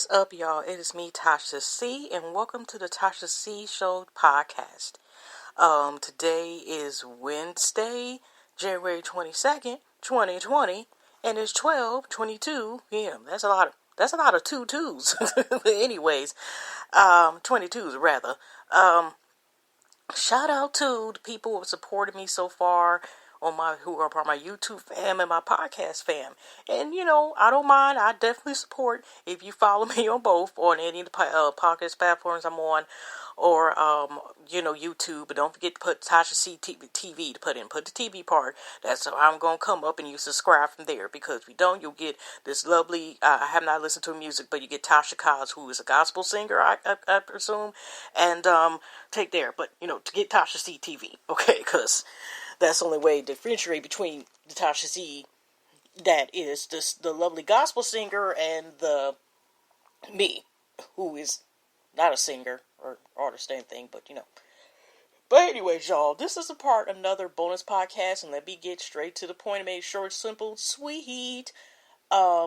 What is up, y'all? It is me, Tasha C, and welcome to the Tasha C Show podcast. Today is Wednesday, January 22nd, 2020, and it's 12:22 p.m. That's a lot of twos. But anyways, 22s rather. Shout out to the people who have supported me so far who are part of my YouTube fam and my podcast fam. And I don't mind. I definitely support if you follow me on both, on any of the podcast platforms I'm on, or YouTube. But don't forget to put Tasha C TV to put the TV part. That's how I'm gonna come up, and you subscribe from there, because if you don't, you'll get this lovely. I have not listened to her music, but you get Tasha Kaz, who is a gospel singer, I presume, and take there. But to get Tasha C TV, okay, because that's the only way to differentiate between the Tasha C that is the lovely gospel singer and the me, who is not a singer or artist or anything, but But anyways, y'all, this is another bonus podcast, and let me get straight to the point. I made it short, simple, sweet.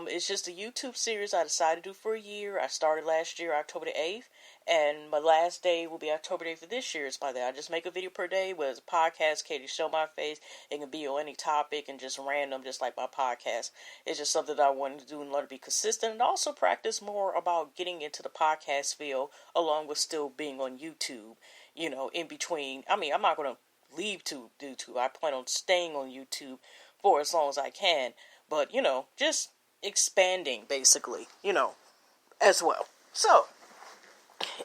It's just a YouTube series I decided to do for a year. I started last year, October the 8th, and my last day will be October the 8th of this year. It's by that. I just make a video per day, whether it's a podcast, Katie show my face. It can be on any topic and just random, just like my podcast. It's just something that I wanted to do and learn to be consistent, and also practice more about getting into the podcast field, along with still being on YouTube, in between. I mean, I'm not going to leave to YouTube. I plan on staying on YouTube for as long as I can, but, just expanding, basically, as well. So,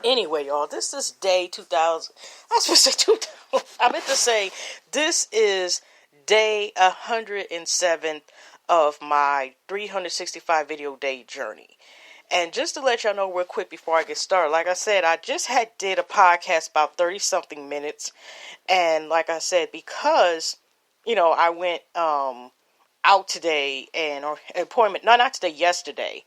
anyway, y'all, this is day 2000. I was supposed to say 2000. I meant to say this is day 107 of my 365 video day journey. And just to let y'all know real quick before I get started, like I said, I just did a podcast about 30-something minutes. And like I said, because, I went out today or appointment, not today, yesterday.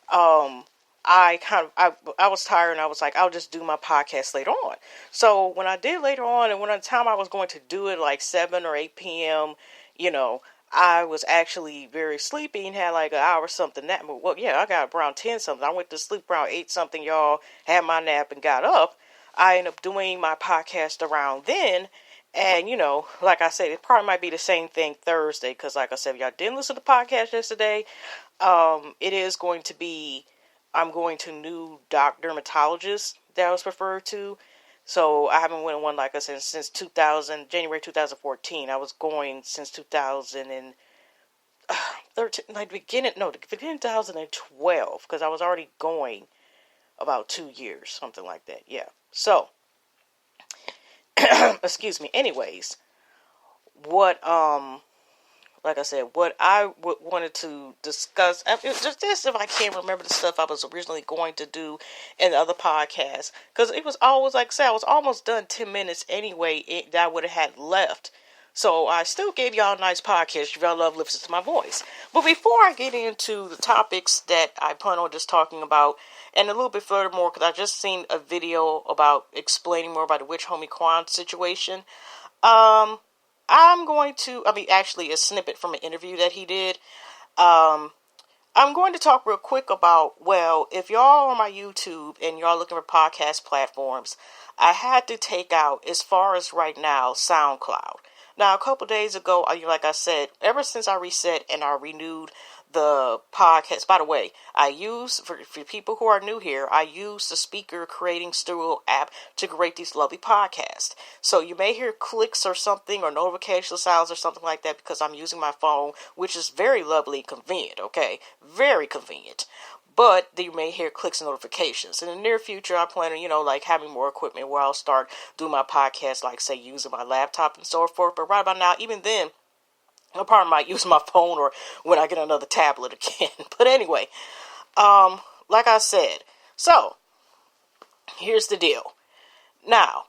I was tired, and I was like, I'll just do my podcast later on. So when I did later on, and when the time I was going to do it, like 7 or 8 p.m., I was actually very sleepy and had like an hour or something nap. Well, yeah, I got around 10 something. I went to sleep around 8 something, y'all, had my nap and got up. I ended up doing my podcast around then. And, like I said, it probably might be the same thing Thursday, because like I said, if y'all didn't listen to the podcast yesterday, it is going to be, I'm going to new dermatologist that I was referred to. So I haven't went on one, like I said, since January 2014. I was going since 2013, the beginning of 2012, because I was already going about 2 years, something like that. Yeah. So, excuse me. Anyways, what like I said, what I wanted to discuss, just this, if I can't remember the stuff I was originally going to do in the other podcast, because it was always, like I said, I was almost done 10 minutes anyway that I would have had left. So I still gave y'all a nice podcast if y'all love listening to my voice. But before I get into the topics that I plan on just talking about, and a little bit furthermore, because I just seen a video about explaining more about the Witch Homie Quan situation, actually a snippet from an interview that he did. I'm going to talk real quick about, if y'all on my YouTube and y'all looking for podcast platforms, I had to take out, as far as right now, SoundCloud. Now, a couple days ago, like I said, ever since I reset and I renewed the podcast, by the way, I use, for people who are new here, I use the Speaker Creating Studio app to create these lovely podcasts. So you may hear clicks or something, or notification sounds or something like that, because I'm using my phone, which is very lovely and convenient, okay? Very convenient. But you may hear clicks and notifications. In the near future, I plan on, having more equipment where I'll start doing my podcast, like, say, using my laptop and so forth. But right about now, even then, I probably might use my phone, or when I get another tablet again. But anyway, like I said, so, here's the deal. Now,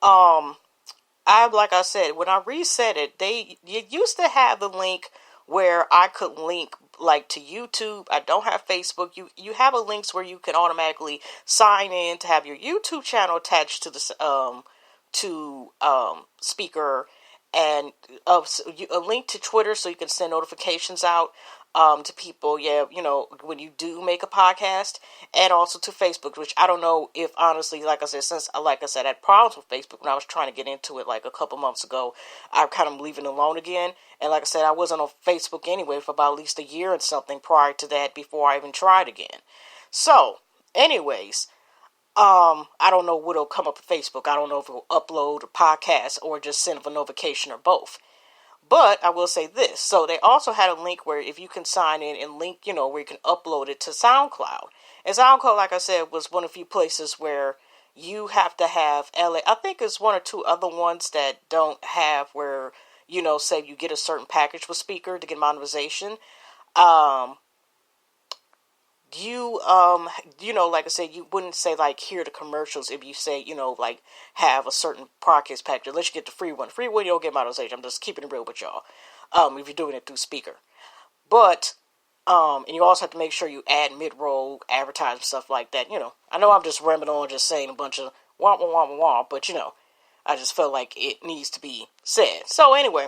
like I said, when I reset it, you used to have the link where I could link, like, to YouTube. I don't have Facebook. You have a links where you can automatically sign in to have your YouTube channel attached to the Speaker, and a link to Twitter so you can send notifications out. to people, when you do make a podcast, and also to Facebook, which I don't know if, honestly, like I said, I had problems with Facebook when I was trying to get into it like a couple months ago. I kind of leaving it alone again, and like I said, I wasn't on Facebook anyway for about at least a year and something prior to that before I even tried again. So, anyways, I don't know what'll come up with Facebook. I don't know if it will upload a podcast or just send a notification or both. But I will say this. So they also had a link where if you can sign in and link, where you can upload it to SoundCloud. And SoundCloud, like I said, was one of the few places where you have to have LA. I think it's one or two other ones that don't have where, say you get a certain package with Speaker to get monetization. Like I said, you wouldn't say like hear the commercials if you say, like have a certain podcast package. Unless you get the free one. Free one, you don't get monetization. I'm just keeping it real with y'all. If you're doing it through Speaker. But, and you also have to make sure you add mid-roll advertising stuff like that. I know I'm just rambling on, just saying a bunch of wah, wah, wah, wah, wah, but I just felt like it needs to be said. So anyway,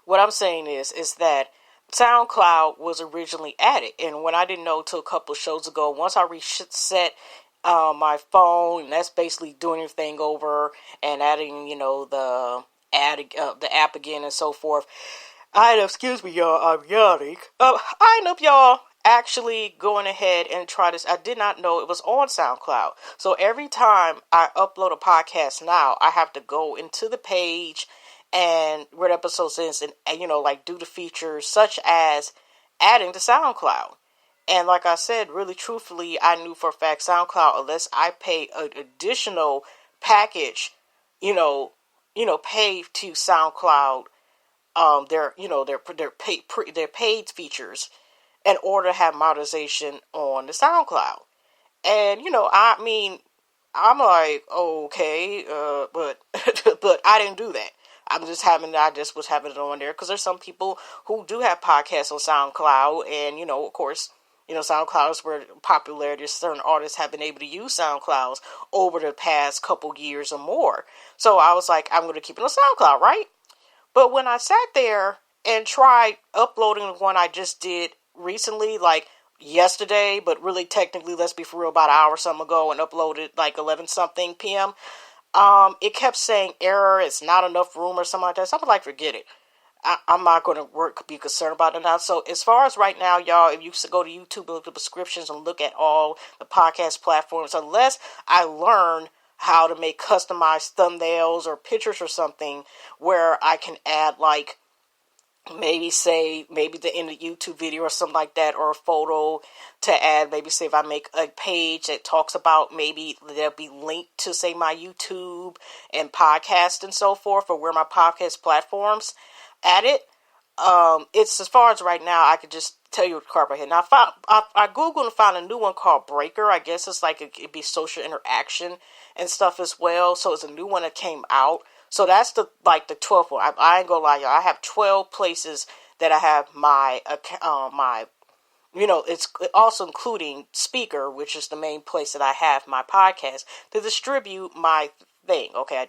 what I'm saying is that SoundCloud was originally added, and when I didn't know till a couple of shows ago, once I reset my phone, and that's basically doing everything over and adding, the app again and so forth. Excuse me, y'all, I'm yawning. I end up, y'all, actually going ahead and try this. I did not know it was on SoundCloud. So every time I upload a podcast now, I have to go into the page and where the episode is, and do the features such as adding to SoundCloud. And like I said, really truthfully, I knew for a fact SoundCloud, unless I pay an additional package, pay to SoundCloud, their paid features in order to have monetization on the SoundCloud. And I'm like, okay, but but I didn't do that. I just was having it on there because there's some people who do have podcasts on SoundCloud, and of course, SoundCloud is where popularity, certain artists have been able to use SoundClouds over the past couple years or more. So I was like, I'm going to keep it on SoundCloud, right? But when I sat there and tried uploading the one I just did recently, like yesterday, but really technically, let's be for real, about an hour or something ago, and uploaded like 11 something p.m., it kept saying error, it's not enough room or something like that. So I was like, forget it. I'm not going to be concerned about it now. So as far as right now, y'all, if you go to YouTube and look at the descriptions and look at all the podcast platforms, unless I learn how to make customized thumbnails or pictures or something where I can add like maybe the end of the YouTube video or something like that, or a photo to add, maybe say if I make a page that talks about, maybe there'll be linked to say my YouTube and podcast and so forth, or where my podcast platforms at it. It's as far as right now, I could just tell you what card right here. Now I Googled and found a new one called Breaker. I guess it's like it'd be social interaction and stuff as well. So it's a new one that came out. So that's the 12th one. I ain't gonna lie, y'all. I have 12 places that I have my it's also including Speaker, which is the main place that I have my podcast to distribute my thing. Okay,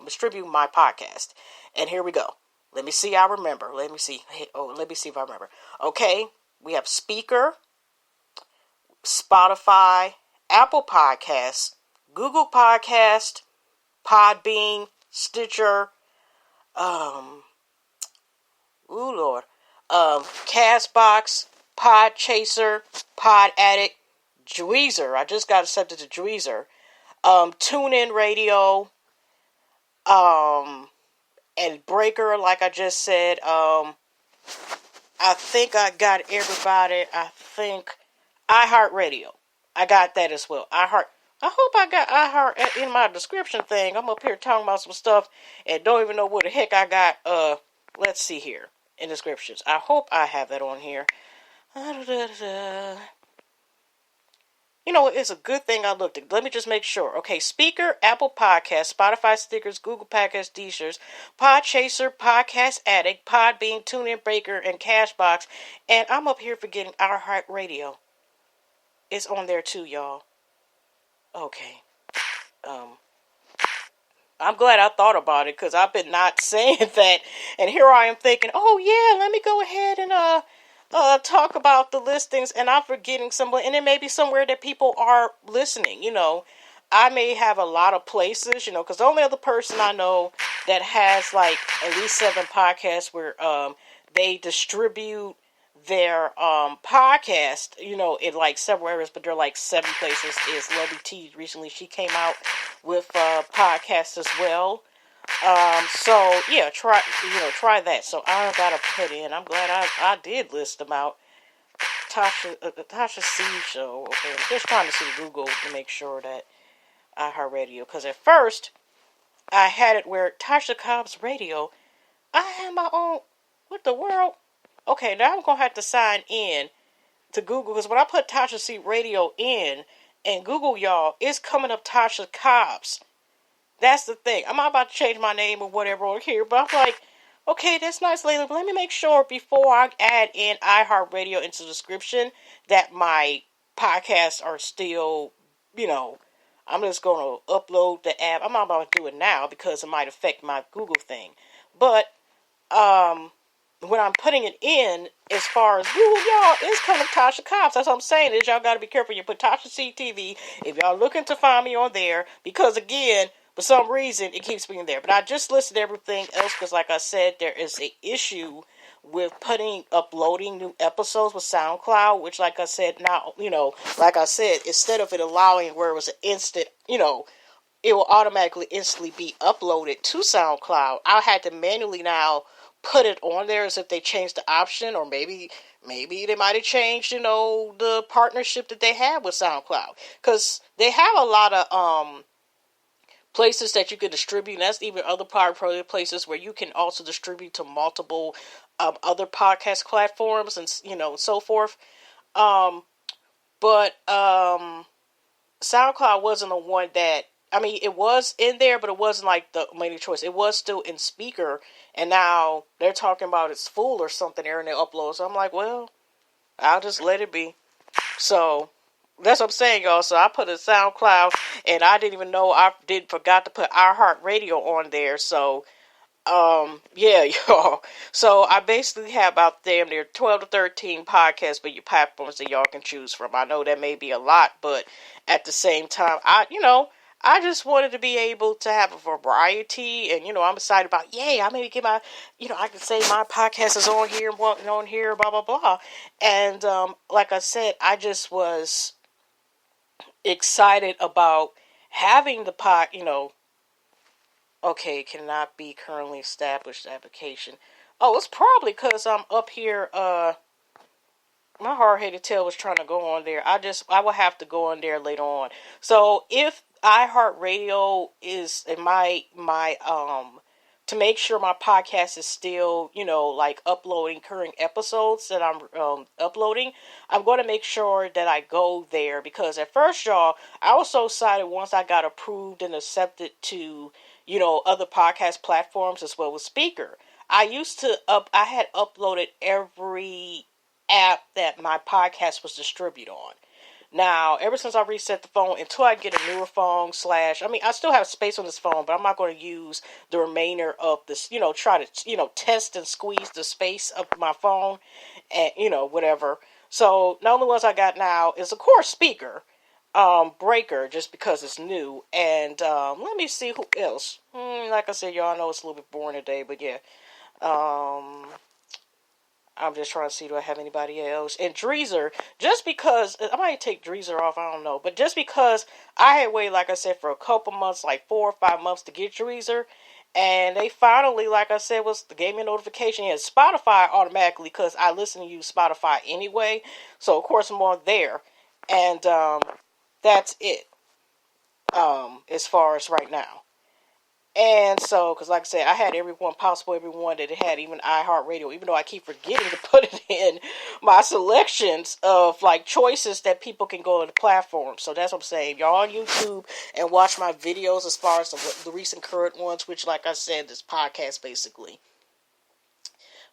distribute my podcast. And here we go. Let me see. I remember. Let me see. Let me see if I remember. Okay, we have Speaker, Spotify, Apple Podcasts, Google Podcast, Podbean, Stitcher, Castbox, Podchaser, Pod Addict, Dweezer. I just got accepted to Dweezer. TuneIn Radio, and Breaker, like I just said. I think I got everybody. I think iHeartRadio. I got that as well. I hope I got iHeart in my description thing. I'm up here talking about some stuff and don't even know what the heck I got. Let's see here in descriptions. I hope I have that on here. It's a good thing I looked at. Let me just make sure. Okay, Speaker, Apple Podcasts, Spotify Stickers, Google Podcasts, Deezers, Podchaser, Podcast Addict, Podbean, TuneIn, Breaker, and Cashbox. And I'm up here forgetting iHeartRadio. It's on there too, y'all. Okay. I'm glad I thought about it because I've been not saying that. And here I am thinking, oh yeah, let me go ahead and talk about the listings, and I'm forgetting somewhere, and it may be somewhere that people are listening. I may have a lot of places, because the only other person I know that has like at least 7 podcasts where they distribute their podcast, in like several areas, but they're like 7 places, is Lovey T. Recently she came out with podcasts as well. So yeah, try that. So I gotta put in. I'm glad I did list them out. Tasha C show. Okay, I'm just trying to see Google to make sure that iHeartRadio. Because at first I had it where Tasha Cobb's radio. I had my own. What the world? Okay, now I'm gonna have to sign in to Google, because when I put Tasha C radio in and Google, y'all, it's coming up Tasha Cobb's. That's the thing. I'm not about to change my name or whatever on here, but I'm like, okay, that's nice, Layla, but let me make sure before I add in iHeartRadio into the description that my podcasts are still, I'm just going to upload the app. I'm not about to do it now because it might affect my Google thing. But when I'm putting it in, as far as Google, y'all, it's coming Tasha Cobbs. That's what I'm saying, is y'all got to be careful. You put Tasha CTV if y'all looking to find me on there, because again, for some reason, it keeps being there. But I just listed everything else because, like I said, there is an issue with uploading new episodes with SoundCloud, which, like I said, now, instead of it allowing where it was an instant, it will automatically instantly be uploaded to SoundCloud. I had to manually now put it on there as if they changed the option, or maybe they might have changed, the partnership that they have with SoundCloud, because they have a lot of places that you can distribute, and that's even other places where you can also distribute to multiple other podcast platforms and so forth. But SoundCloud wasn't the one that, it was in there, but it wasn't like the main choice. It was still in speaker, and now they're talking about it's full or something there in their upload. So I'm like, well, I'll just let it be. So that's what I'm saying, y'all. So I put a SoundCloud, and I didn't even know forgot to put iHeartRadio on there. So, yeah, y'all. So I basically have about damn near 12 to 13 podcasts, but your platforms that y'all can choose from. I know that may be a lot, but at the same time, I just wanted to be able to have a variety, and, I'm excited about, yay, I may get my, I can say my podcast is on here, blah, blah, blah. And, like I said, I just was excited about having the okay, cannot be currently established application. Oh, it's probably because I'm up here, my hard-headed tail was trying to go on there. I will have to go on there later on. So if iHeartRadio is in my to make sure my podcast is still, like uploading current episodes that I'm uploading, I'm going to make sure that I go there, because at first, y'all, I was so excited once I got approved and accepted to, other podcast platforms as well as Speaker. I had uploaded every app that my podcast was distributed on. Now, ever since I reset the phone, until I get a newer phone I still have space on this phone, but I'm not going to use the remainder of this, try to, test and squeeze the space of my phone and, whatever. So, the only ones I got now is, of course, Speaker, Breaker, just because it's new, and, let me see who else. Like I said, y'all know it's a little bit boring today, but yeah. I'm just trying to see, do I have anybody else? And Dreezer, just because, I might take Dreezer off, I don't know. But just because I had waited, like I said, for a couple months, like 4 or 5 months to get Dreezer. And they finally, like I said, gave me a notification. Yeah, Spotify automatically, because I listen to use Spotify anyway. So, of course, I'm on there. And that's it, as far as right now. And so, because like I said, I had everyone that it had, even iHeartRadio, even though I keep forgetting to put it in my selections of, like, choices that people can go to the platform. So that's what I'm saying. Y'all on YouTube and watch my videos as far as the recent current ones, which, like I said, this podcast, basically.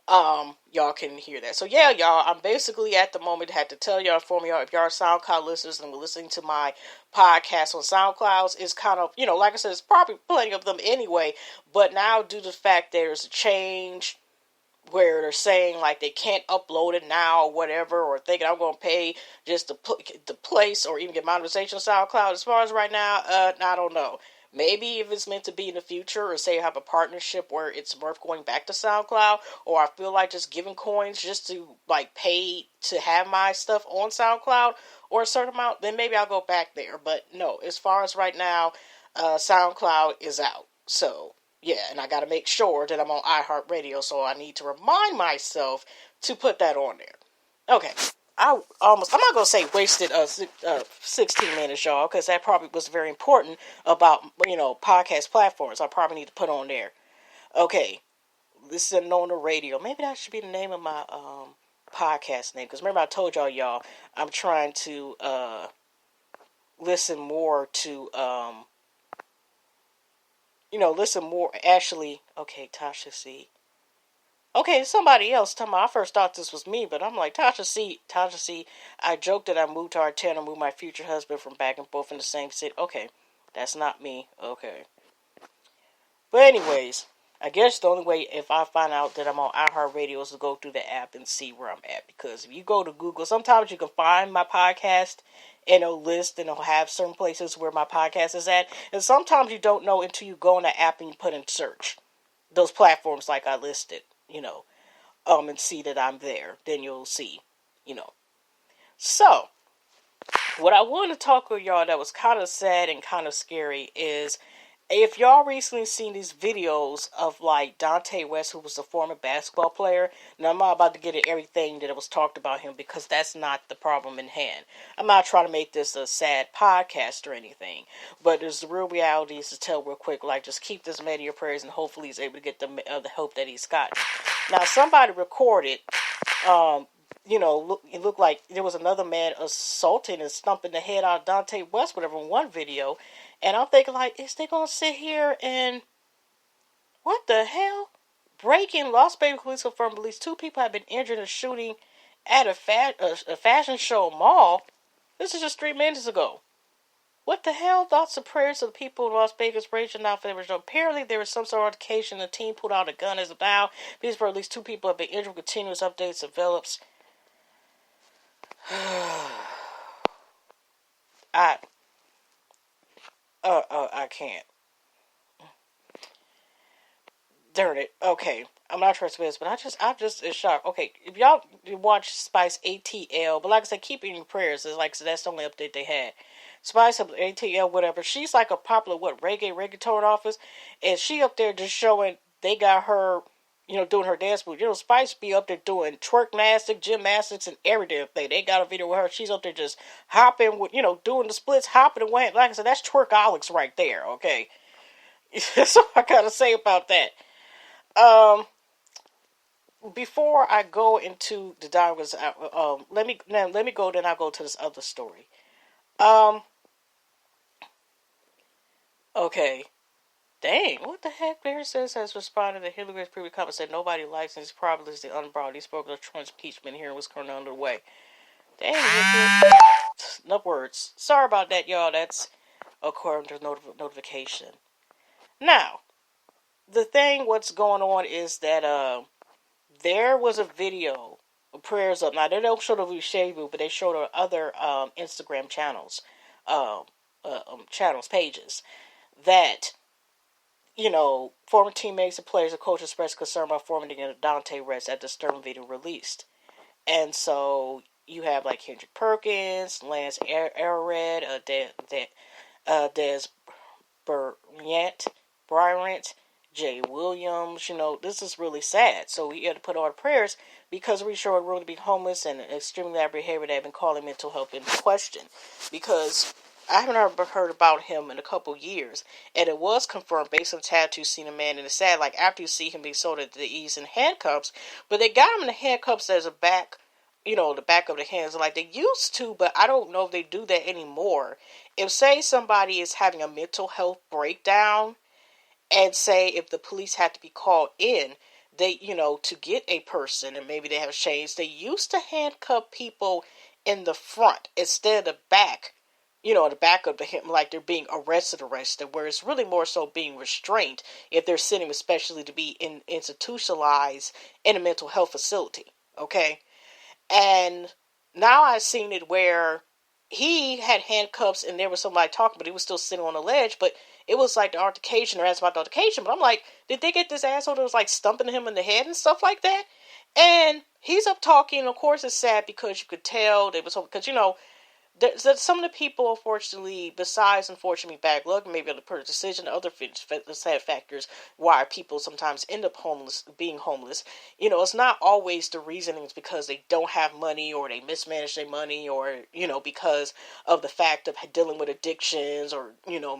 Y'all can hear that. So yeah, y'all, I'm basically at the moment had to tell y'all, inform y'all, if y'all are SoundCloud listeners and were listening to my podcast on SoundClouds, it's kind of, like I said, it's probably plenty of them anyway, but now due to the fact there's a change where they're saying like they can't upload it now or whatever, or thinking I'm going to pay just to place or even get monetization on SoundCloud. As far as right now, I don't know. Maybe if it's meant to be in the future, or say I have a partnership where it's worth going back to SoundCloud, or I feel like just giving coins just to like pay to have my stuff on SoundCloud or a certain amount, then maybe I'll go back there. But no, as far as right now, SoundCloud is out. So yeah, and I got to make sure that I'm on iHeartRadio, so I need to remind myself to put that on there. Okay, I'm not going to say wasted 16 minutes, y'all, because that probably was very important about, podcast platforms. I probably need to put on there. Okay, listen on the radio. Maybe that should be the name of my podcast name, because remember I told y'all, I'm trying to listen more to... listen more, actually, okay, Tasha C. Okay, somebody else talking about, I first thought this was me, but I'm like, Tasha C, I joked that I moved to Artana, moved my future husband from back and forth in the same city. Okay, that's not me, okay. But anyways, I guess the only way if I find out that I'm on iHeartRadio is to go through the app and see where I'm at, because if you go to Google, sometimes you can find my podcast in a list, and it'll have certain places where my podcast is at. And sometimes you don't know until you go on the app and you put in search those platforms like I listed, and see that I'm there. Then you'll see, So, what I want to talk with y'all that was kind of sad and kind of scary is, if y'all recently seen these videos of like Delonte West, who was a former basketball player, now I'm not about to get into everything that was talked about him, because that's not the problem in hand. I'm not trying to make this a sad podcast or anything, but there's the real realities to tell real quick. Like, just keep this man in your prayers, and hopefully he's able to get the help that he's got. Now, somebody recorded, it looked like there was another man assaulting and stumping the head out of Delonte West, whatever, in one video. And I'm thinking, like, is they going to sit here and, what the hell? Breaking, Las Vegas police confirmed at least 2 people have been injured in a shooting at a fashion show mall. This is just 3 minutes ago. What the hell? Thoughts and prayers of the people in Las Vegas raging out for the original. Apparently, there was some sort of altercation. The team pulled out a gun as a vow. These were at least 2 people have been injured. Continuous updates develops. I can't. Darn it. Okay. I'm not sure it's this, but I'm just in shock. Okay, if y'all watch Spice ATL, but like I said, keep it in your prayers. It's like, so that's the only update they had. Spice ATL, whatever. She's like a popular, reggaeton artist, and she up there just showing, they got her, doing her dance move. Spice be up there doing gymnastics, and every damn thing. They got a video with her. She's up there just hopping with, doing the splits, hopping away. Like I said, that's twerkaholics right there, okay? That's all I gotta say about that. Before I go into the diamonds, let me go, then I'll go to this other story. Okay. Dang, what the heck? Barry says has responded to Hillary's previous comment, said nobody likes, and he's probably the unbrought. He spoke of Trump's impeachment hearing was currently underway. Dang, enough words. Sorry about that, y'all. That's according to notification. Now, the thing, what's going on is that there was a video of prayers up. Now, they don't show the Shayvu, but they show the other Instagram channels, pages, that, former teammates and players and coaches expressed concern about forming against Delonte West at the Stern video released. And so you have like Kendrick Perkins, Lance Arrowhead, Des Bryant, Jay Williams. This is really sad. So we had to put on prayers, because we sure room to be homeless and extremely bad behavior that have been calling mental health into question. Because I haven't heard about him in a couple years, and it was confirmed based on tattoos seen a man, and it's sad, like after you see him being sold at the ease in handcuffs, but they got him in the handcuffs as a back, the back of the hands, like they used to, but I don't know if they do that anymore. If, say, somebody is having a mental health breakdown, and say if the police had to be called in, they, to get a person, and maybe they have changed, they used to handcuff people in the front instead of the back, in the back of him, like they're being arrested, where it's really more so being restrained if they're sitting, especially to be institutionalized in a mental health facility. Okay. And now I've seen it where he had handcuffs and there was somebody talking, but he was still sitting on the ledge. But it was like the altercation, or asked about the altercation. But I'm like, did they get this asshole that was like stumping him in the head and stuff like that? And he's up talking. Of course, it's sad because you could tell they was, because there's some of the people, unfortunately, besides unfortunately bad luck, maybe the poor decision, other sad factors why people sometimes end up being homeless. It's not always the reasonings because they don't have money or they mismanage their money, or because of the fact of dealing with addictions, or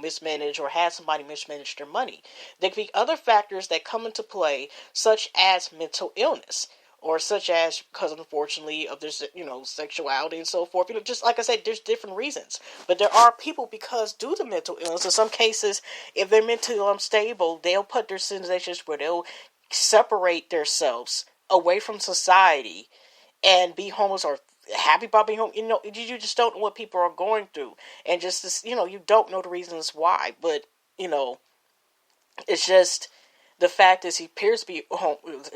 mismanage, or have somebody mismanage their money. There could be other factors that come into play, such as mental illness, or such as because unfortunately of this, sexuality and so forth. Just like I said, there's different reasons. But there are people, because due to mental illness, in some cases, if they're mentally unstable, they'll put their situations where they'll separate themselves away from society and be homeless, or happy about being home. You just don't know what people are going through, and just this, you don't know the reasons why. But it's just, the fact is, he appears to be homeless,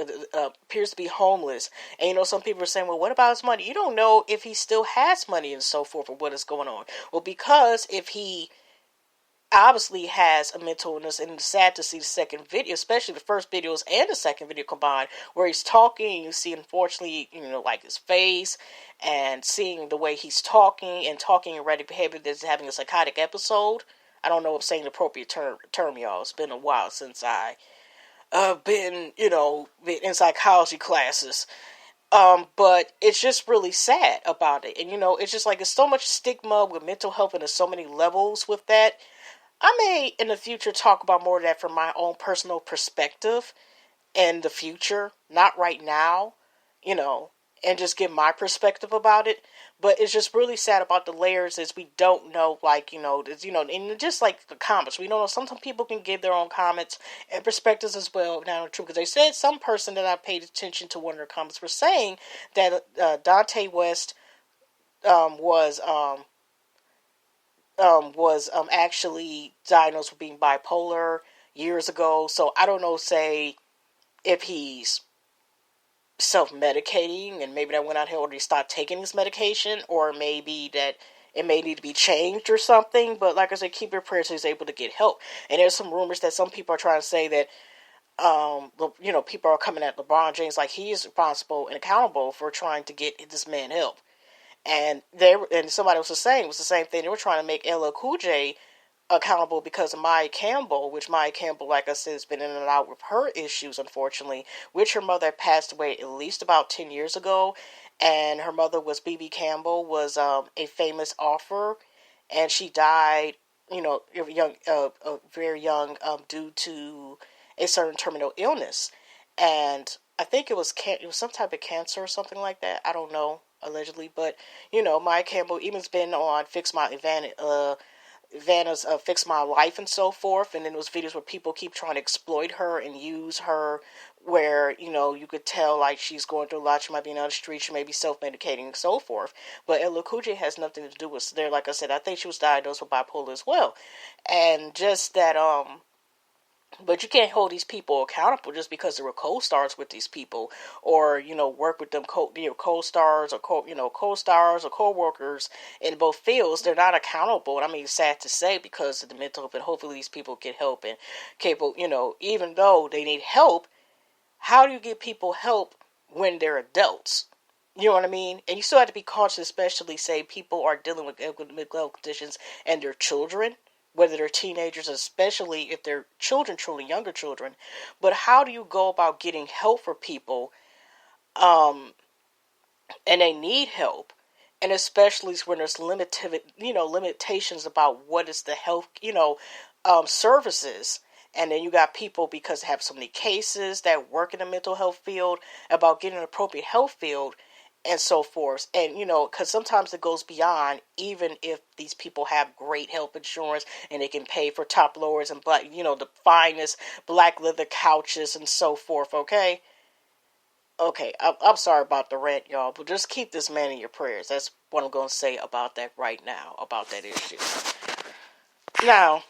and some people are saying, "Well, what about his money?" You don't know if he still has money and so forth, or what is going on. Well, because if he obviously has a mental illness, and it's sad to see the second video, especially the first videos and the second video combined, where he's talking, and you see, unfortunately, like his face, and seeing the way he's talking erratic behavior, that's having a psychotic episode. I don't know if I'm saying the appropriate term, y'all. It's been a while since I been in psychology classes. But it's just really sad about it. And, it's just like, there's so much stigma with mental health, and there's so many levels with that. I may, in the future, talk about more of that from my own personal perspective in the future. Not right now, and just give my perspective about it. But it's just really sad about the layers, is we don't know, like, and just like the comments, we don't know. Sometimes people can give their own comments and perspectives as well. Now, true, because they said, some person that I paid attention to one of their comments were saying that Delonte West was actually diagnosed with being bipolar years ago. So I don't know, say, if he's self-medicating, and maybe that went out here, or he stopped taking his medication, or maybe that it may need to be changed or something. But like I said, keep your prayers so he's able to get help. And there's some rumors that some people are trying to say that people are coming at LeBron James like he is responsible and accountable for trying to get this man help. And somebody was saying it was the same thing. They were trying to make LL Cool J accountable because of Maya Campbell, which Maya Campbell, like I said, has been in and out with her issues, unfortunately, which her mother passed away at least about 10 years ago. And her mother was B.B. Campbell, was a famous author, and she died, very young, due to a certain terminal illness. And I think it was some type of cancer or something like that. I don't know, allegedly. But, Maya Campbell even's been on Vanna's Fix My Life and so forth, and then those videos where people keep trying to exploit her and use her, where, you could tell, like, she's going through a lot, she might be on the street, she may be self-medicating and so forth. But LL Cool J has nothing to do with there. Like I said, I think she was diagnosed with bipolar as well. And just that, but you can't hold these people accountable just because they were co-stars with these people, or work with them co-stars, or co-stars or co-workers in both fields. They're not accountable. And I mean, sad to say, because of the mental health. But hopefully these people get help and capable. Even though they need help, how do you give people help when they're adults? You know what I mean? And you still have to be cautious, especially say people are dealing with mental health conditions and their children, whether they're teenagers, especially if they're children, truly younger children. But how do you go about getting help for people, and they need help, and especially when there's limitations about what is the health, services. And then you got people, because they have so many cases that work in the mental health field, about getting an appropriate health field and so forth. And, because sometimes it goes beyond, even if these people have great health insurance and they can pay for top lowers and black, the finest black leather couches and so forth, okay? Okay, I'm sorry about the rant, y'all, but just keep this man in your prayers. That's what I'm going to say about that right now, about that issue. Now,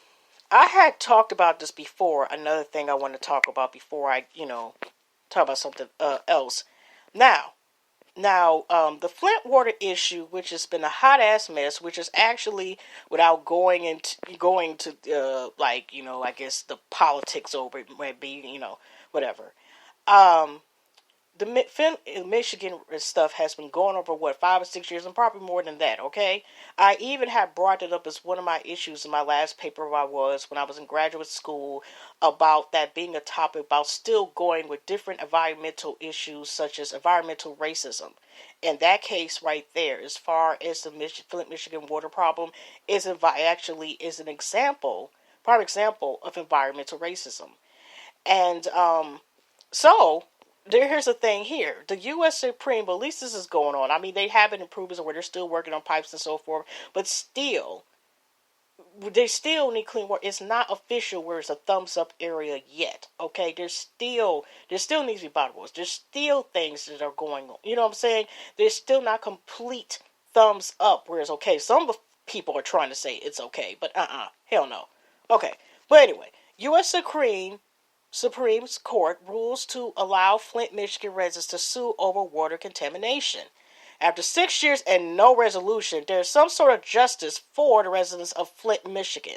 I had talked about this before. Another thing I want to talk about before I, talk about something else. Now, the Flint water issue, which has been a hot ass mess, which is actually without going to I guess the politics over it might be, whatever. Um, the Michigan stuff has been going on for what 5 or 6 years, and probably more than that. Okay, I even have brought it up as one of my issues in my last paper when I was in graduate school about that being a topic about still going with different environmental issues such as environmental racism. In that case, right there, as far as the Flint, Michigan water problem actually is an example, prime example of environmental racism, and so here's the thing here. The U.S. Supreme, but at least this is going on. I mean, they haven't improved where they're still working on pipes and so forth, but still, they still need clean water. It's not official where it's a thumbs up area yet. Okay, there still needs to be bottled water. There's still things that are going on. You know what I'm saying? There's still not complete thumbs up where it's okay. Some people are trying to say it's okay, but hell no. Okay, but anyway, U.S. Supreme Court rules to allow Flint, Michigan residents to sue over water contamination. After 6 years and no resolution, there is some sort of justice for the residents of Flint, Michigan.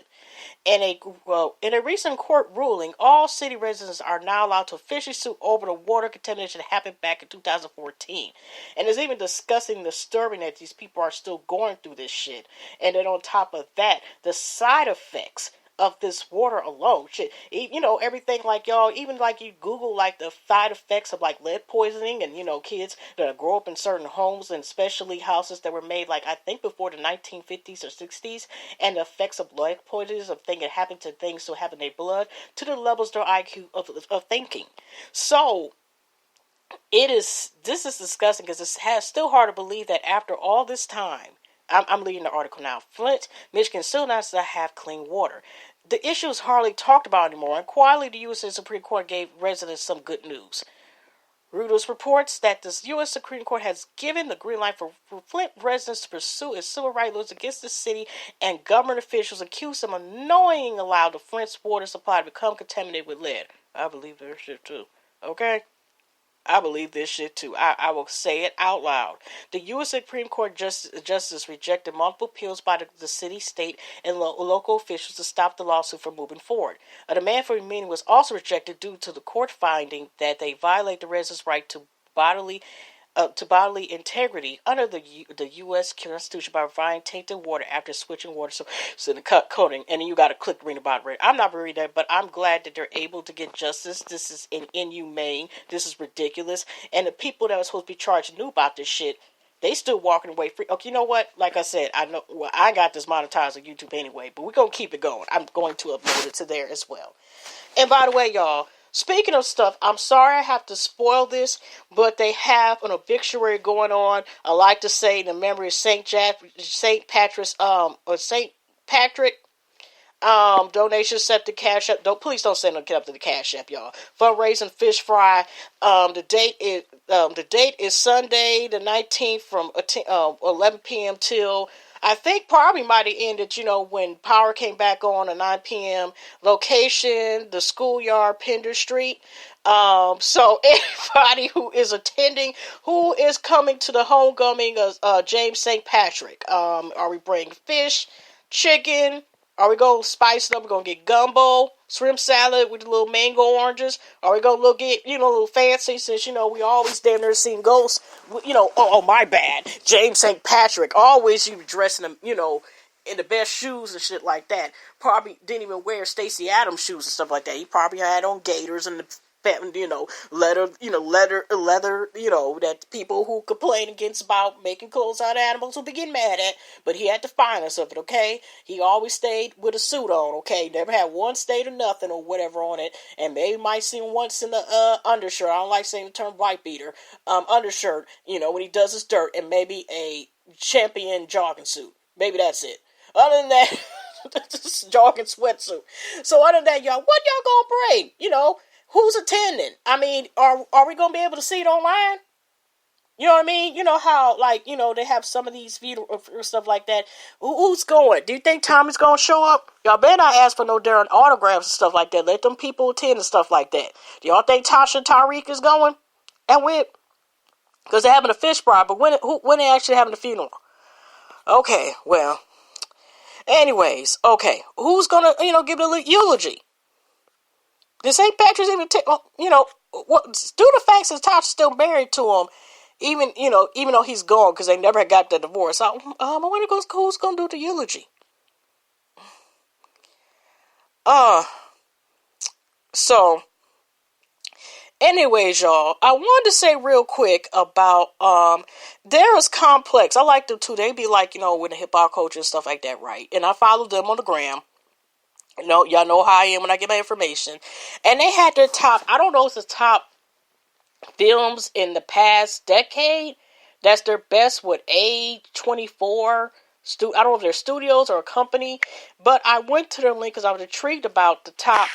In a recent court ruling, all city residents are now allowed to officially sue over the water contamination that happened back in 2014. And it's even discussing disturbing that these people are still going through this shit. And then on top of that, the side effects of this water alone. Shit, everything like y'all, even like you Google like the side effects of like lead poisoning and, kids that grow up in certain homes and especially houses that were made like I think before the 1950s or 60s, and the effects of lead poisoning of things that happen to things to happen in their blood to the levels their IQ of thinking. So this is disgusting because it's still hard to believe that after all this time, I'm reading the article now. Flint, Michigan still does not have clean water. The issue is hardly talked about anymore, and quietly the U.S. Supreme Court gave residents some good news. Reuters reports that the U.S. Supreme Court has given the green light for Flint residents to pursue its civil rights laws against the city, and government officials accuse them of knowingly allowed the Flint's water supply to become contaminated with lead. I believe their shit too. Okay? I believe this shit too. I will say it out loud. The U.S. Supreme Court Justice rejected multiple appeals by the city, state, and local officials to stop the lawsuit from moving forward. A demand for a meeting was also rejected due to the court finding that they violate the residents' right to bodily integrity under the U.S. Constitution by providing tainted water after switching water so in the coating. And then you got to click read about it. I'm not reading that, but I'm glad that they're able to get justice. This is inhumane. This is ridiculous. And the people that are supposed to be charged knew about this shit. They still walking away free. Okay, you know what? Like I said, I know I got this monetized on YouTube anyway, but we're going to keep it going. I'm going to upload it to there as well. And by the way, y'all, speaking of stuff, I'm sorry I have to spoil this, but they have an obituary going on. I like to say in the memory of St. Patrick's, donation set to Cash App. Please don't send them up to the Cash App, y'all. Fundraising fish fry. The date is Sunday the 19th from 11 p.m. till I think probably might have ended, when power came back on at 9 p.m. Location, the schoolyard, Pender Street. So anybody who is attending, who is coming to the homecoming of James St. Patrick, are we bringing fish, chicken? Are we going to spice it up? We're going to get gumbo, shrimp salad with the little mango oranges. Are we going to get, a little fancy since, we always damn near seen ghosts. My bad. James St. Patrick. Always you dressing him, in the best shoes and shit like that. Probably didn't even wear Stacey Adams shoes and stuff like that. He probably had on gaiters and the leather, that people who complain against about making clothes out of animals will be getting mad at, but he had the finest of it, okay? He always stayed with a suit on, okay? Never had one state or nothing or whatever on it, and maybe might see him once in the undershirt. I don't like saying the term white beater. Undershirt, when he does his dirt, and maybe a champion jogging suit. Maybe that's it. Other than that, just jogging sweatsuit. So other than that, y'all, what y'all gonna bring? who's attending? I mean, are we gonna be able to see it online? You know what I mean? You know how, like, you know, they have some of these video or stuff like that. Who's going? Do you think Tommy's going to show up? Y'all better not ask for no darn autographs and stuff like that. Let them people attend and stuff like that. Do y'all think Tasha and Tariq is going? And when? Because they're having a fish fry, but when they actually having the funeral? Okay, well. Anyways, okay. Who's going to, give it a eulogy? This St. Patrick's even, due to the fact that Tasha's still married to him, even though he's gone because they never got the divorce. I wonder who's gonna do the eulogy. So, anyways, y'all, I wanted to say real quick about there is Complex. I like them too. They be like, with the hip hop culture and stuff like that, right? And I follow them on the gram. Y'all know how I am when I get my information. And they had their top. I don't know if it's the top films in the past decade. That's their best with A24. I don't know if they're studios or a company, but I went to their link because I was intrigued about the top,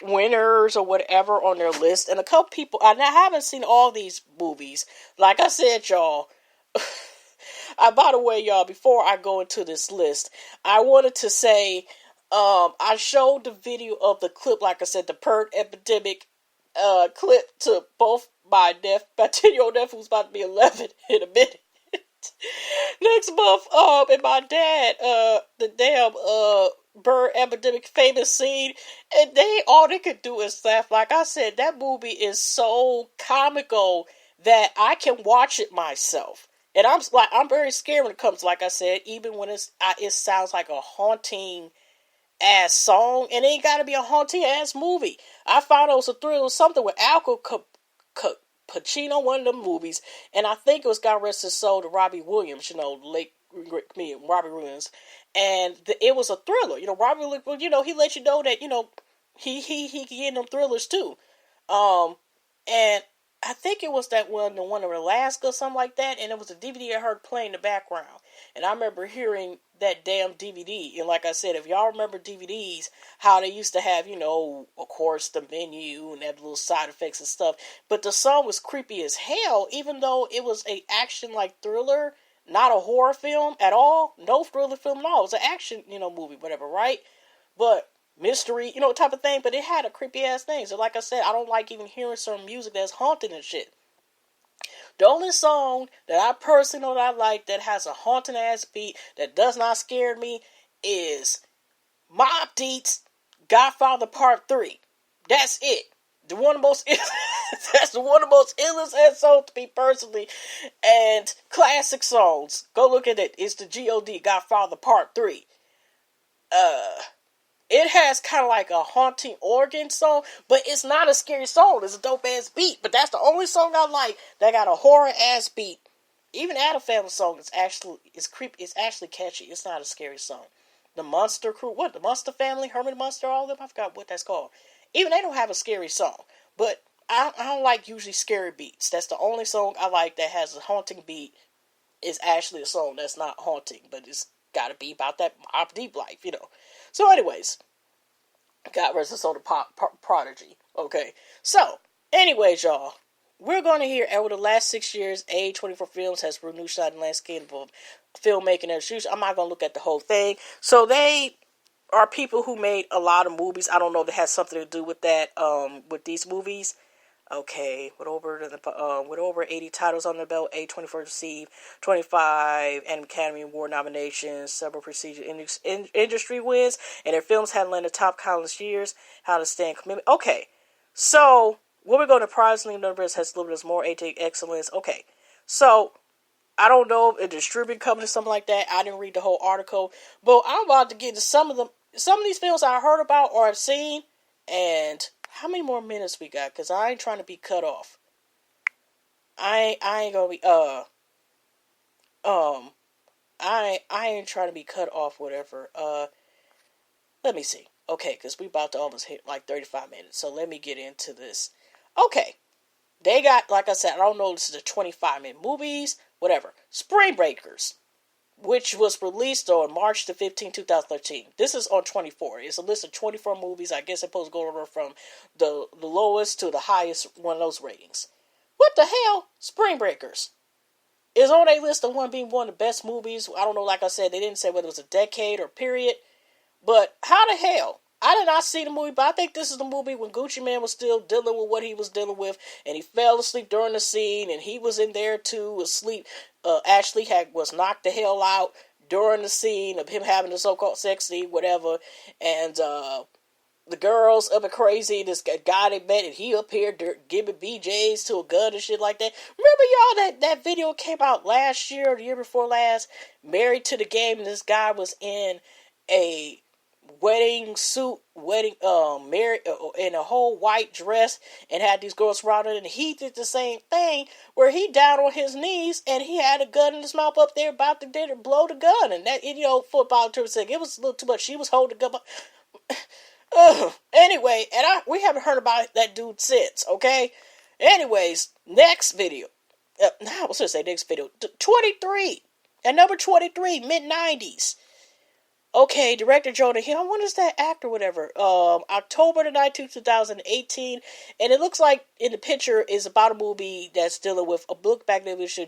winners or whatever on their list. And a couple people, I haven't seen all these movies. Like I said, y'all, by the way, y'all, before I go into this list, I wanted to say, I showed the video of the clip, like I said, the Purge epidemic clip to both my 10-year-old nephew who's about to be 11 in a minute. Next month, and my dad, the damn, bird epidemic famous scene, and all they could do is laugh. Like I said, that movie is so comical that I can watch it myself. And I'm very scared when it comes, like I said, even when it sounds like a haunting ass song, and it ain't gotta be a haunting ass movie. I found it was a thriller, something with Al Pacino, one of them movies, and I think it was God Rest His Soul to Robbie Williams, late Robbie Williams, and it was a thriller. Robbie Williams, he let you know that he can get in them thrillers too, and I think it was that one, the one in Alaska or something like that, and it was a DVD I heard playing in the background. And I remember hearing that damn DVD. And like I said, if y'all remember DVDs, how they used to have, of course, the menu and that little side effects and stuff. But the song was creepy as hell, even though it was a action-like thriller, not a horror film at all. No thriller film at all. It was an action, movie, whatever, right? But mystery, type of thing, but it had a creepy ass thing. So like I said, I don't like even hearing some music that's haunting and shit. The only song that I personally know that I like that has a haunting ass beat that does not scare me is Mobb Deep's Godfather Part 3. That's it. That's one of the most illest ass songs to me personally. And classic songs. Go look at it. It's the G.O.D. Godfather Part 3. It has kind of like a haunting organ song, but it's not a scary song. It's a dope ass beat, but that's the only song I like that got a horror ass beat. Even Adam Family song is actually catchy. It's not a scary song. The Monster Crew, the Monster Family, Herman Munster, all of them. I forgot what that's called. Even they don't have a scary song, but I don't like usually scary beats. That's the only song I like that has a haunting beat. Is actually a song that's not haunting, but it's got to be about that Mobb Deep life, So anyways, God rest his soul, the prodigy. Okay, so anyways, y'all, we're going to hear over the last 6 years, A24 Films has revolutionized the landscape of filmmaking and shoots. I'm not going to look at the whole thing. So they are people who made a lot of movies. I don't know if it has something to do with that, with these movies. Okay, with over 80 titles on the belt, A24 received 25 Academy Award nominations, several prestigious industry wins, and their films have landed top countless years. How to stand commitment. Okay, so what we're going to prize numbers has delivered us more ATEC excellence. Okay, so I don't know if a distributing company or something like that. I didn't read the whole article, but I'm about to get into some of them. Some of these films I heard about or I've seen, and how many more minutes we got? Because I ain't trying to be cut off. I ain't gonna be, I ain't trying to be cut off, whatever. Let me see. Okay, because we about to almost hit like 35 minutes. So let me get into this. Okay. They got, like I said, I don't know, this is a 25-minute movies, whatever. Spring Breakers. which was released on March the 15th, 2013. This is on 24. It's a list of 24 movies. I guess it's supposed to go over from the lowest to the highest one of those ratings. What the hell? Spring Breakers is on a list of one being one of the best movies. I don't know, like I said, they didn't say whether it was a decade or period. But how the hell? I did not see the movie, but I think this is the movie when Gucci Mane was still dealing with what he was dealing with, and he fell asleep during the scene, and he was in there too, asleep. Ashley was knocked the hell out during the scene of him having the so-called sex scene, whatever, and the girls up and crazy, this guy they met, and he up here giving BJs to a gun and shit like that. Remember, y'all, that video came out last year or the year before last, Married to the Game, and this guy was in a wedding suit, married in a whole white dress, and had these girls surrounded, and he did the same thing where he down on his knees and he had a gun in his mouth up there about to blow the gun, and that for about 2 seconds it was a little too much. She was holding the gun. Anyway, and we haven't heard about that dude since. Okay. Anyways, next video. I was gonna say next video. 23 at number 23, mid-90s. Okay, director Jonah Hill. When is that actor? Whatever. October the 19th, 2018, and it looks like in the picture is about a movie that's dealing with a look back that was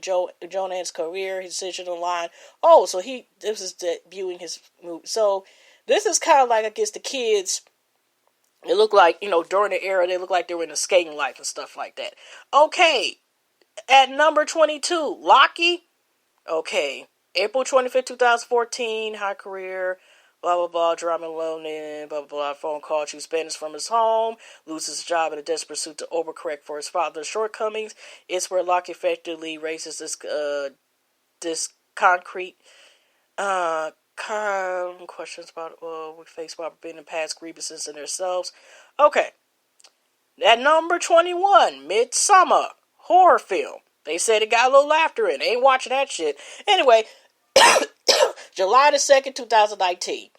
Jonah's career, his decision in line. Oh, so this is debuting his movie. So this is kind of like, I guess, the kids. It looked like, during the era, they looked like they were in a skating life and stuff like that. Okay, at number 22, Lockie. Okay. April 25th, 2014, high career, blah, blah, blah, drama alone, blah, blah, blah, phone call, choose Spanish from his home, loses his job in a desperate pursuit to overcorrect for his father's shortcomings. It's where Locke effectively raises this concrete questions about we face while being in past grievances in themselves. Okay. At number 21, Midsummer, horror film. They said it got a little laughter in it. Ain't watching that shit. Anyway, July the 2nd, 2019.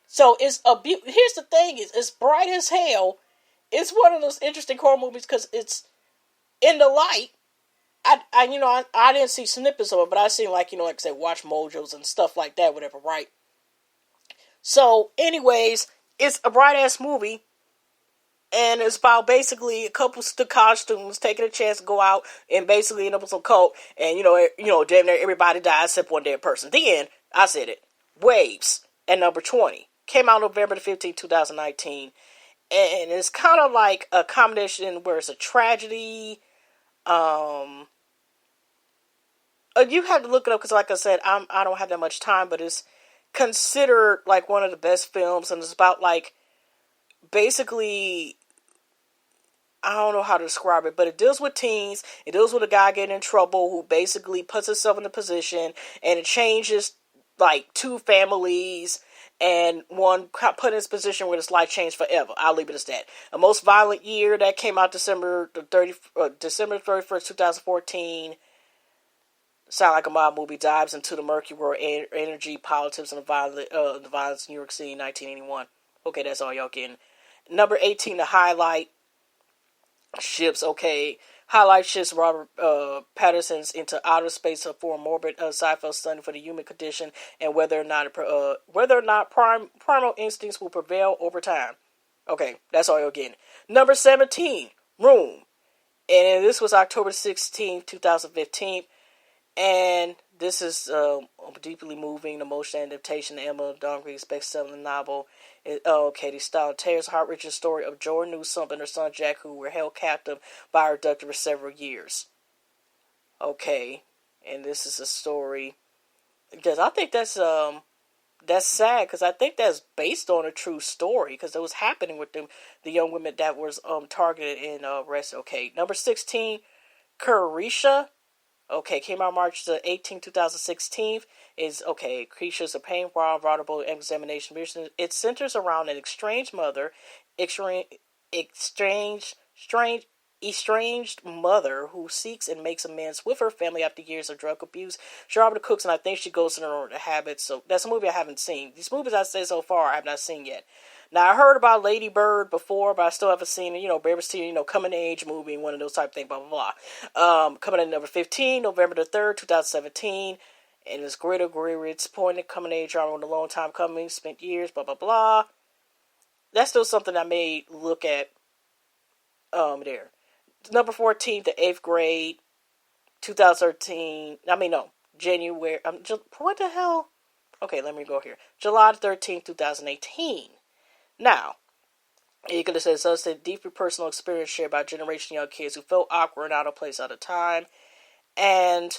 So it's here's the thing, it's bright as hell. It's one of those interesting horror movies because it's in the light. I didn't see snippets of it, but I seen like I said, Watch Mojos and stuff like that, whatever, right? So, anyways, it's a bright ass movie. And it's about basically a couple of college students taking a chance to go out and basically end up with some cult. And, damn near everybody died except one dead person. Then, I said it. Waves at number 20. Came out November the 15th, 2019. And it's kind of like a combination where it's a tragedy. You have to look it up because, like I said, I don't have that much time. But it's considered like one of the best films. And it's about like basically, I don't know how to describe it, but it deals with teens. It deals with a guy getting in trouble who basically puts himself in a position, and it changes like two families, and one put in his position where his life changed forever. I'll leave it as that. A Most Violent Year that came out December 31st, 2014. Sound like a mob movie dives into the murky world, energy, politics, and the violence in New York City, 1981. Okay, that's all y'all getting. Number 18, The Highlight ships. Okay, Highlight ships Robert Pattinson's into outer space for a morbid sci-fi study for the human condition and whether or not primal instincts will prevail over time. Okay, that's all y'all getting. Number 17, Room, and this was October 16th, 2015. And this is deeply moving, emotional adaptation of Emma Dongree's best-selling novel. Katie Stahl tells the heart-wrenching story of Joy Newsome and her son Jack, who were held captive by her abductor for several years. Okay, and this is a story because I think that's sad because I think that's based on a true story because it was happening with the young women that was targeted and arrested. Okay, number 16, Carisha. Okay, came out March the 18th, 2016. Is okay. Creatures of pain, wild, vulnerable examination. It centers around an estranged mother, estranged mother who seeks and makes amends with her family after years of drug abuse. She already cooks, and I think she goes in her habits. So that's a movie I haven't seen. These movies I say so far I have not seen yet. Now, I heard about Lady Bird before, but I still haven't seen it. Baby Steel, coming of age movie, one of those type of things, blah, blah, blah. Coming in number 15, November the 3rd, 2017. And it's greater, disappointed, coming age drama with a long time coming, spent years, blah, blah, blah. That's still something I may look at there. Number 14, the 8th grade, 2013. January. What the hell? Okay, let me go here. July 13th, 2018. Now, you could have said, so it's a deeply personal experience shared by a generation of young kids who felt awkward and out of place at a time. And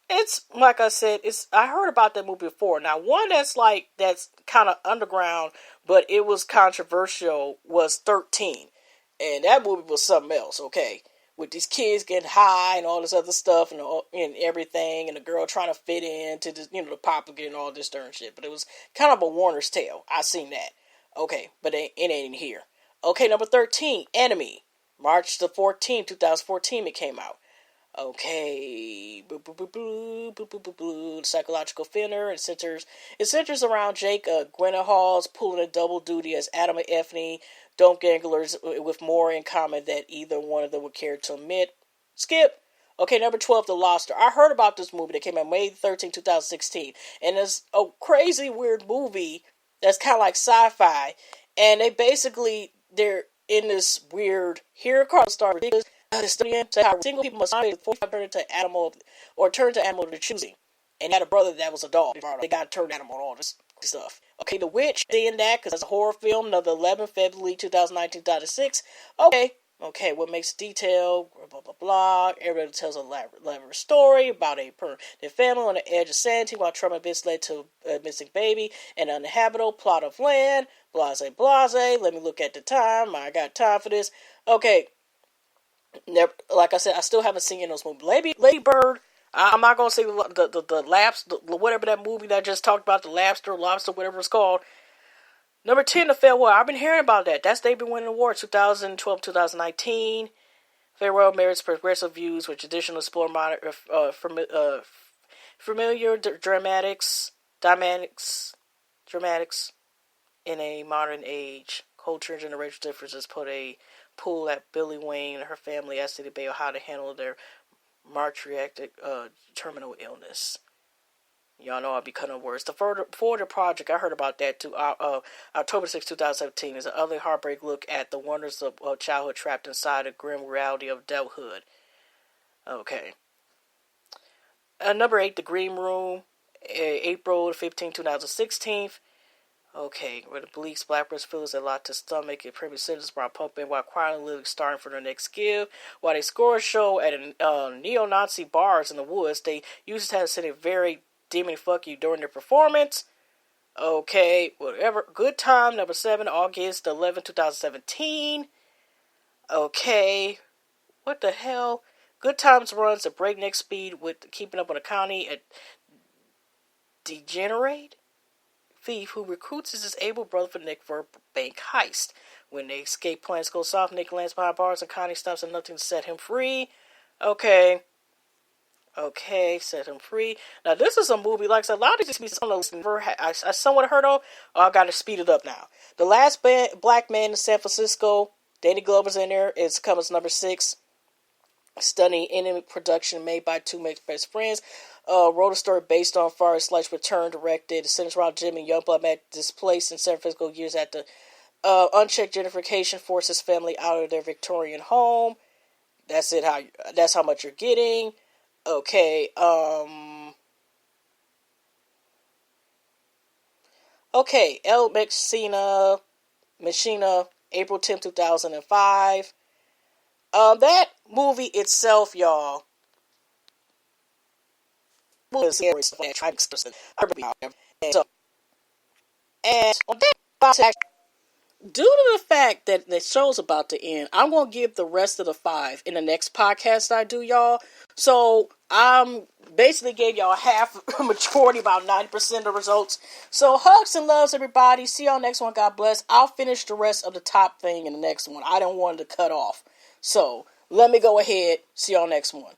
it's, like I said, I heard about that movie before. Now, one that's kind of underground, but it was controversial, was 13. And that movie was something else, okay? With these kids getting high and all this other stuff and everything, and the girl trying to fit into the popular and all this darn shit. But it was kind of a Warner's tale. I seen that. Okay, but it ain't here. Okay, number 13, Enemy. March the 14th, 2014 it came out. Okay, psychological thriller. It centers around Jake Gyllenhaal's pulling a double duty as Adam and Effie doppelgangers with more in common than either one of them would care to admit. Skip. Okay, number 12, The Lobster. I heard about this movie that came out May 13, 2016, and it's a crazy weird movie that's kind of like sci-fi, and they're in this weird here across star ridiculous. How single people must turn to animal to choosing. And he had a brother that was a dog. They got to turn animal and all this stuff. Okay, The Witch, seeing that because it's a horror film. Another 11 February 2019, 2006. Okay, what makes detail, blah, blah, blah. Everybody tells a elaborate story about their family on the edge of sanity while trauma events led to a missing baby, an uninhabitable plot of land, blase, blase. Let me look at the time. I got time for this. Okay. Never, like I said, I still haven't seen those movies. Lady Bird. I'm not gonna say the Labs, whatever that movie that I just talked about, the Lobster, whatever it's called. Number 10, The Farewell. I've been hearing about that. They've been winning awards 2012, 2019. Farewell merits progressive views with traditional explore modern, familiar dramatics in a modern age. Culture and generational differences put a pull at Billy Wayne and her family as they debate how to handle their martyriatic terminal illness. Y'all know I'll be cutting words. The Florida Project, I heard about that too. October 6, 2017 is an ugly heartbreak look at the wonders of childhood trapped inside the grim reality of adulthood. Okay. Number 8, The Green Room, April 15, 2016. Okay, where the police blackbirds feels a lot to stomach and previous citizens brought pumping while quietly living starting for their next give. While they score a show at a neo-Nazi bars in the woods, they usually have said a very demon fuck you during their performance. Okay, whatever. Good Time, number 7, August 11, 2017. Okay, what the hell? Good Times runs at breakneck speed with keeping up with the county at degenerate thief who recruits his disabled brother for Nick for a bank heist. When the escape plans go south, Nick lands behind bars and Connie stops at nothing to set him free. Okay, set him free. Now this is a movie, like I said, a lot of these movies I somewhat heard of. I got to speed it up now. The Last Black Man in San Francisco. Danny Glover's in there. It's coming number 6. Stunning indie production made by two best friends. Wrote a story based on Forrest Sledge's return, directed. Centers around Jim and Youngblood met displaced in San Francisco years after unchecked gentrification forced his family out of their Victorian home. That's it. That's how much you're getting. Okay. Okay. El Machina, April 10, 2005. That movie itself, y'all, was and on that, due to the fact that the show's about to end, I'm gonna give the rest of the 5 in the next podcast I do, y'all. So I'm basically gave y'all half a majority, about 90% of the results. So hugs and loves, everybody. See y'all next one. God bless. I'll finish the rest of the top thing in the next one. I don't want it to cut off. So let me go ahead. See y'all next one.